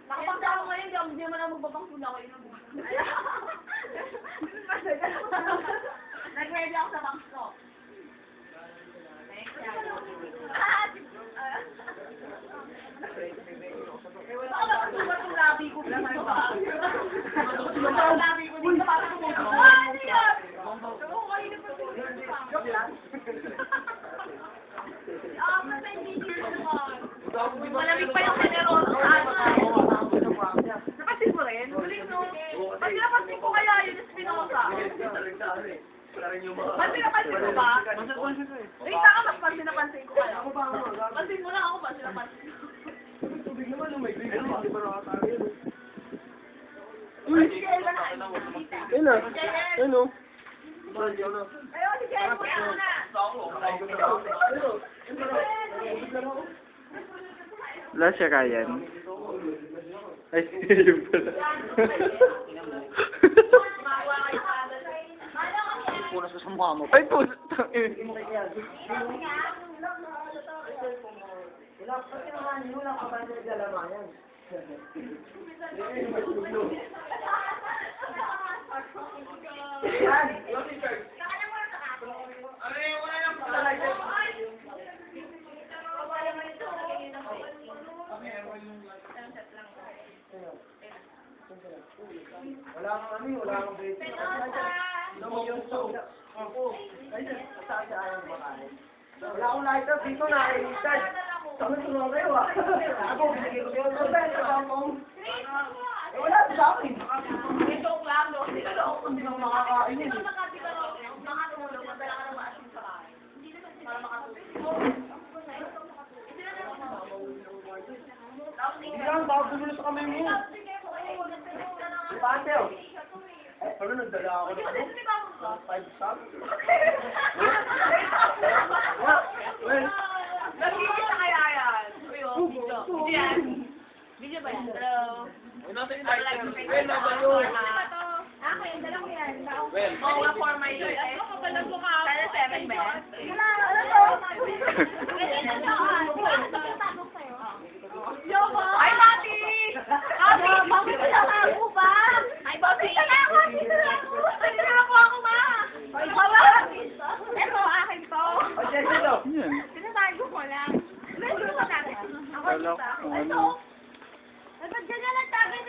Nakapagda ako ngayon, hindi mo na magbabangkula ko yun. Nag-ready ako sa banks ko. Baka matutubat yung labi ko dito. Matutubat yung labi ko dito para tumutubat. Ano yan? Joke lang. Basta hindi dito naman. Malamig pa yung generoso. Napansin mo rin? Galing no? Ba't napansin ko kaya yun yung Spinoza? Ba't napansin ko ba? Wait, saka mas pansin ko kaya. Pansin mo lang ako, pansin ko. Tubig naman, may bigay. Hindi ba nakatayo? Ayun na. Ayun o. Ayaw, si Jerry mo na. Wala siya Ryan. Ay, yun pala. Punas ko sa mukha mo. Ay, puso. Wala ka ba na dalamayan? Wala kang ano, wala kang basic. Wala akong lighter dito na i-start. Sabi ko na kayo ah. Ako, binigay ko yun. Wala sa akin. Joke lang, no? Hindi ko makakain yun. Makatulog, madala ka ng maasin sa kain. Para makatulog. Hindi lang, baka bumulo sa kamay mo. Di ba, Anteo? Ano, nagdala ako ng ano? 5 stop? Nagigit na kaya yan? Video. Video yan. Video ba yan? Hello? Nasa yung lighter. Well, nasa yun. Okay, dala ko yan. Well. Oo, for my year. Ano ka pala sumama? Sana 7 ba yan? Wala, ano to? Ay, Mati! Mati! Bakit ako ba? Ay, Mati! Ay, ako ako ba? Ay, baba! Ito, akin to. Ay, Jesse, ito. Yan. Sinatago ko lang. Let's go natin. Ako Wala dito. kung Ito. ano.